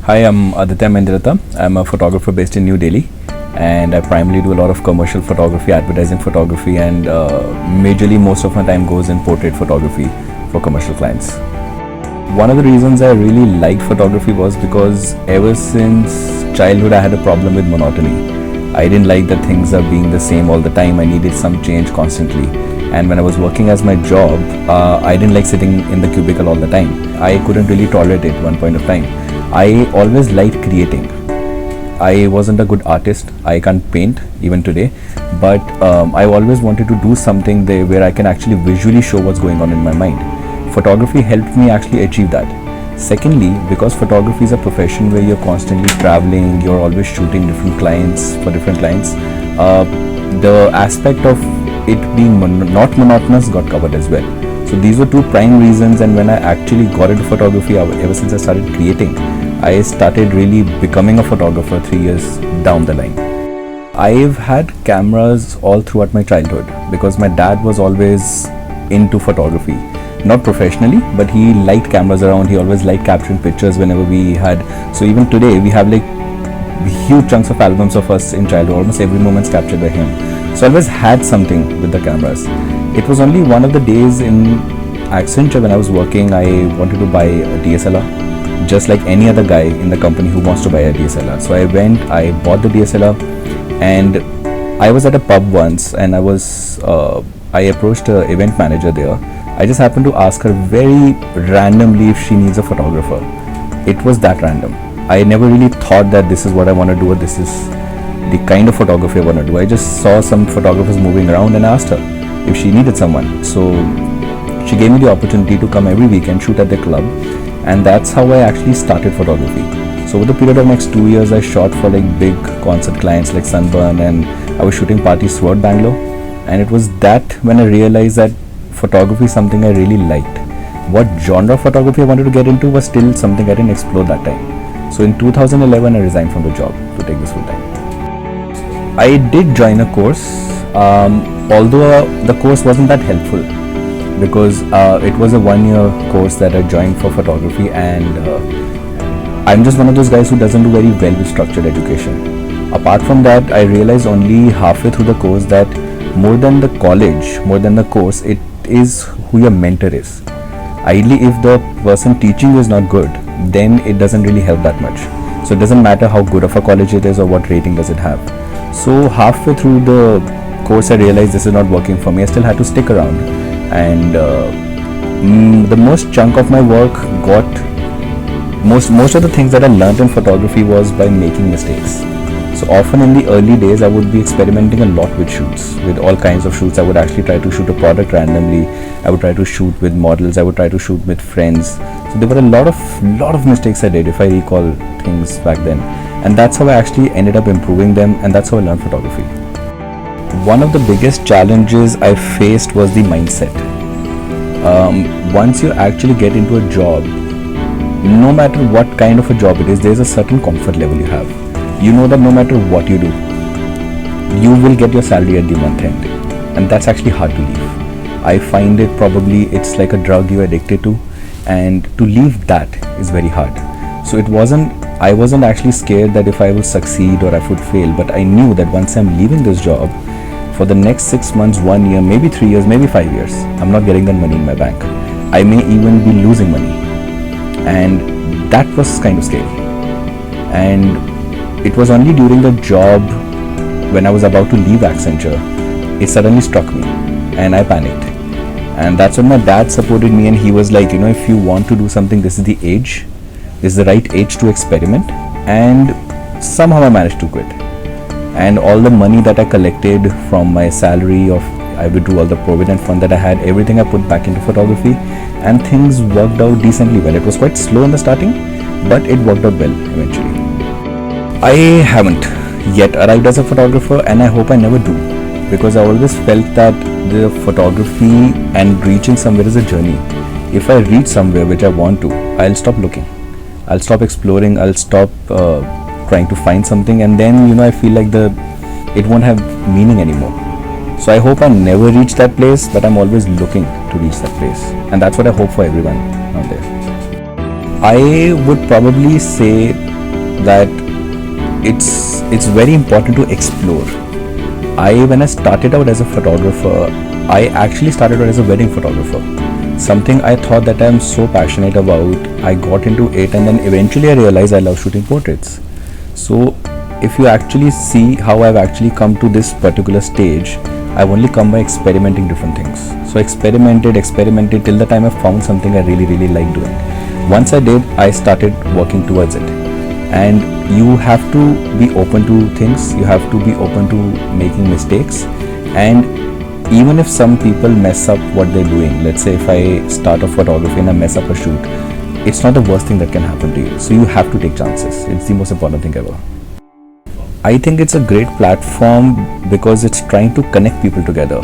Hi, I'm Aditya Mendiratta. I'm a photographer based in New Delhi, and I primarily do a lot of commercial photography, advertising photography, and majorly most of my time goes in portrait photography for commercial clients. One of the reasons I really liked photography was because ever since childhood I had a problem with monotony. I didn't like that things are being the same all the time. I needed some change constantly. And when I was working as my job, I didn't like sitting in the cubicle all the time. I couldn't really tolerate it at one point of time. I always liked creating. I wasn't a good artist. I can't paint even today, but I always wanted to do something there where I can actually visually show what's going on in my mind. Photography helped me actually achieve that. Secondly, because photography is a profession where you're constantly traveling, you're always shooting different clients for different clients, the aspect of it being not monotonous got covered as well. So these were two prime reasons, and when I actually got into photography, ever since I started creating, I started really becoming a photographer 3 years down the line. I've had cameras all throughout my childhood because my dad was always into photography. Not professionally, but he liked cameras around. He always liked capturing pictures whenever we had. So even today, we have like huge chunks of albums of us in childhood. Almost every moment's captured by him. So I always had something with the cameras. It was only one of the days in Accenture when I was working, I wanted to buy a DSLR, just like any other guy in the company who wants to buy a DSLR. So I went, I bought the DSLR, and I was at a pub once, and I approached an event manager there. I just happened to ask her very randomly if she needs a photographer. It was that random. I never really thought that this is what I want to do or this is the kind of photography I want to do. I just saw some photographers moving around and asked her if she needed someone. So she gave me the opportunity to come every week and shoot at the club, and that's how I actually started photography. So over the period of next 2 years, I shot for like big concert clients like Sunburn, and I was shooting parties throughout Bangalore. And it was that when I realized that photography is something I really liked. What genre of photography I wanted to get into was still something I didn't explore that time. So in 2011, I resigned from the job to take this full time. I did join a course, although the course wasn't that helpful because it was a 1-year course that I joined for photography, and I'm just one of those guys who doesn't do very well with structured education. Apart from that, I realized only halfway through the course that more than the college, more than the course, it is who your mentor is. Ideally, if the person teaching you is not good, then it doesn't really help that much. So it doesn't matter how good of a college it is or what rating does it have. So halfway through the course, I realized this is not working for me. I still had to stick around, and the most chunk of my work got most of the things that I learned in photography was by making mistakes. So often in the early days, I would be experimenting a lot with shoots, with all kinds of shoots. I would actually try to shoot a product randomly. I would try to shoot with models. I would try to shoot with friends. So there were a lot of mistakes I did, if I recall things back then. And that's how I actually ended up improving them, and that's how I learned photography. One of the biggest challenges I faced was the mindset. Once you actually get into a job, no matter what kind of a job it is, there's a certain comfort level you have. You know that no matter what you do, you will get your salary at the month end, and that's actually hard to leave. I find it probably it's like a drug you're addicted to, and to leave that is very hard. So I wasn't actually scared that if I will succeed or I would fail, but I knew that once I'm leaving this job, for the next 6 months, 1 year, maybe 3 years, maybe 5 years, I'm not getting that money in my bank. I may even be losing money, and that was kind of scary. And it was only during the job when I was about to leave Accenture, it suddenly struck me and I panicked. And that's when my dad supported me, and he was like, if you want to do something, this is the age. This is the right age to experiment. And somehow I managed to quit. And all the money that I collected from my salary, I withdrew all the provident fund that I had, everything I put back into photography, and things worked out decently well. It was quite slow in the starting, but it worked out well eventually. I haven't yet arrived as a photographer, and I hope I never do, because I always felt that the photography and reaching somewhere is a journey. If I reach somewhere which I want to, I'll stop looking. I'll stop exploring. I'll stop trying to find something, and then I feel like it won't have meaning anymore. So I hope I never reach that place, but I'm always looking to reach that place, and that's what I hope for everyone out there. I would probably say that it's very important to explore. When I started out as a photographer, I actually started out as a wedding photographer. Something I thought that I'm so passionate about. I got into it, and then eventually I realized I love shooting portraits. So if you actually see how I've actually come to this particular stage, I've only come by experimenting different things. So experimented till the time I found something I really like doing. Once I did, I started working towards it. And you have to be open to things, you have to be open to making mistakes. And even if some people mess up what they're doing, let's say if I start a photography and I mess up a shoot, it's not the worst thing that can happen to you. So you have to take chances. It's the most important thing ever. I think it's a great platform because it's trying to connect people together.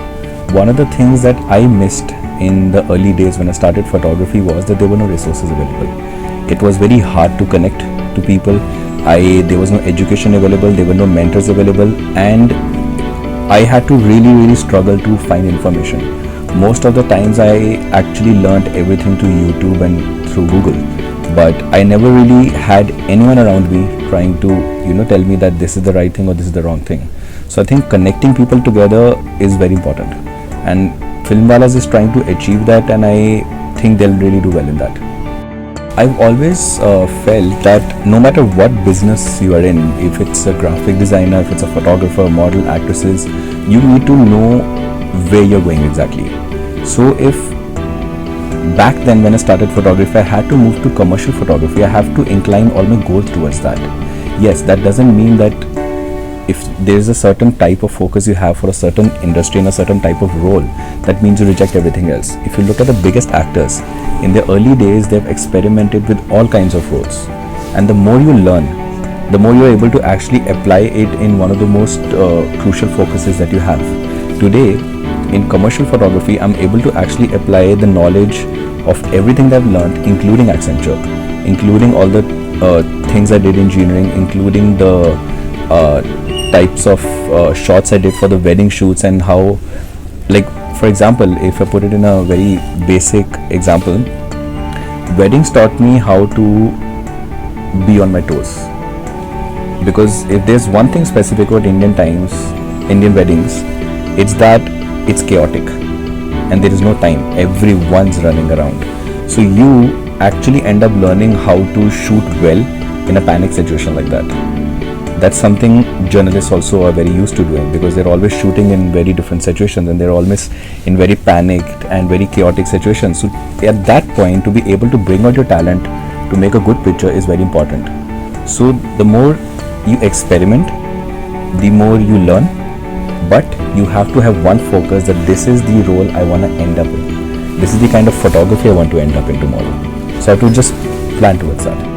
One of the things that I missed in the early days when I started photography was that there were no resources available. It was very hard to connect to people. There was no education available, there were no mentors available, and I had to really struggle to find information. Most of the times I actually learned everything through YouTube and through Google, but I never really had anyone around me trying to tell me that this is the right thing or this is the wrong thing. So I think connecting people together is very important, and Filmwallas is trying to achieve that, and I think they'll really do well in that. I've always felt that no matter what business you are in, if it's a graphic designer, if it's a photographer, model, actresses, you need to know where you're going exactly. So if back then when I started photography, I had to move to commercial photography, I have to incline all my goals towards that. Yes, that doesn't mean that if there's a certain type of focus you have for a certain industry and a certain type of role, that means you reject everything else. If you look at the biggest actors, in their early days, they've experimented with all kinds of roles. And the more you learn, the more you're able to actually apply it in one of the most crucial focuses that you have. Today, in commercial photography, I'm able to actually apply the knowledge of everything that I've learned, including Accenture, including all the things I did in engineering, including the types of shots I did for the wedding shoots, and how, like for example, if I put it in a very basic example, weddings taught me how to be on my toes. Because if there's one thing specific about Indian weddings, it's that it's chaotic and there is no time. Everyone's running around. So you actually end up learning how to shoot well in a panic situation like that. That's something journalists also are very used to doing, because they're always shooting in very different situations and they're always in very panicked and very chaotic situations. So at that point, to be able to bring out your talent to make a good picture is very important. So the more you experiment, the more you learn, but you have to have one focus, that this is the role I want to end up in. This is the kind of photography I want to end up in tomorrow. So I have to just plan towards that.